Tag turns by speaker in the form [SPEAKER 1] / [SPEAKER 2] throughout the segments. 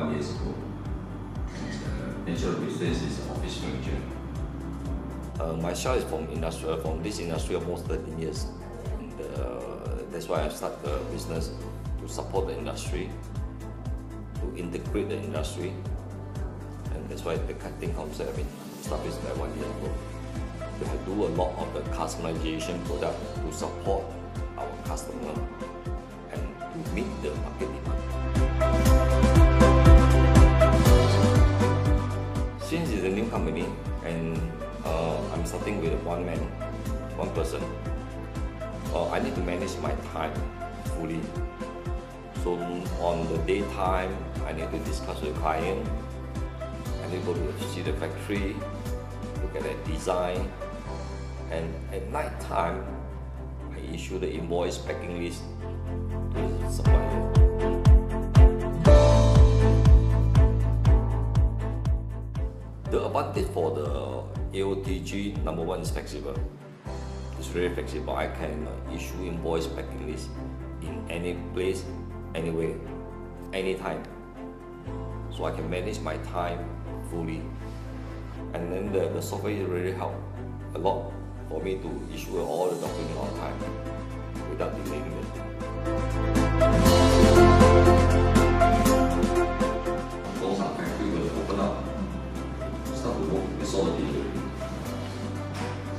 [SPEAKER 1] 21 years ago. Nature of business is office furniture.
[SPEAKER 2] Myself is from this industry almost 13 years. And, that's why I started the business to support the industry, to integrate the industry, and that's why the Tang Concept established by 1 year ago. We have do a lot of the customization product to support our customer and to meet the market demand. Since it's a new company and I'm starting with one person, I need to manage my time fully. So on the daytime, I need to discuss with the client. I need to go to see the factory, look at the design, and at night time, I issue the invoice packing list to the supplier. The advantage for the AOTG, number one, is flexible. It's very flexible. I can issue invoice packing list in any place, anywhere, anytime. So I can manage my time fully. And then the software really help a lot for me to issue all the documents on time without delaying it.
[SPEAKER 1] Those are factory will open up, start to work with all the delivery.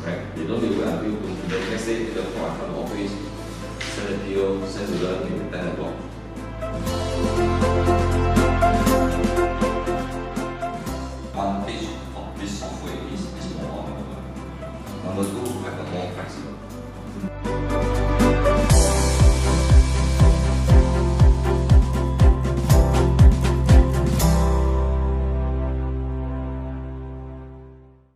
[SPEAKER 1] Right? They don't do it until the next day, they don't come out from the office, send a deal, send to them at 10 o'clock. Advantage of this software is more on number two, have a more flexible.